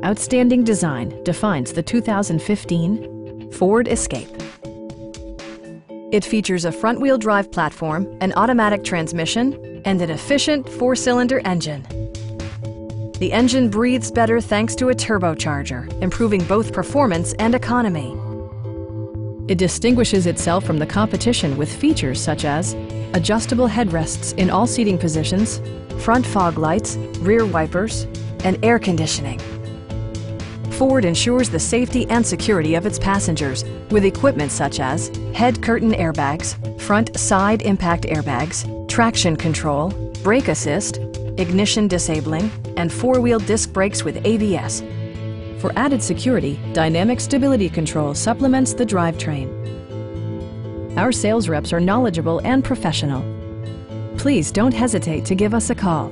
Outstanding design defines the 2015 Ford Escape. It features a front-wheel drive platform, an automatic transmission, and an efficient 4-cylinder engine. The engine breathes better thanks to a turbocharger, improving both performance and economy. It distinguishes itself from the competition with features such as adjustable headrests in all seating positions, front fog lights, rear wipers, and air conditioning. Ford ensures the safety and security of its passengers with equipment such as head curtain airbags, front side impact airbags, traction control, brake assist, ignition disabling, and 4-wheel disc brakes with ABS. For added security, Dynamic Stability Control supplements the drivetrain. Our sales reps are knowledgeable and professional. Please don't hesitate to give us a call.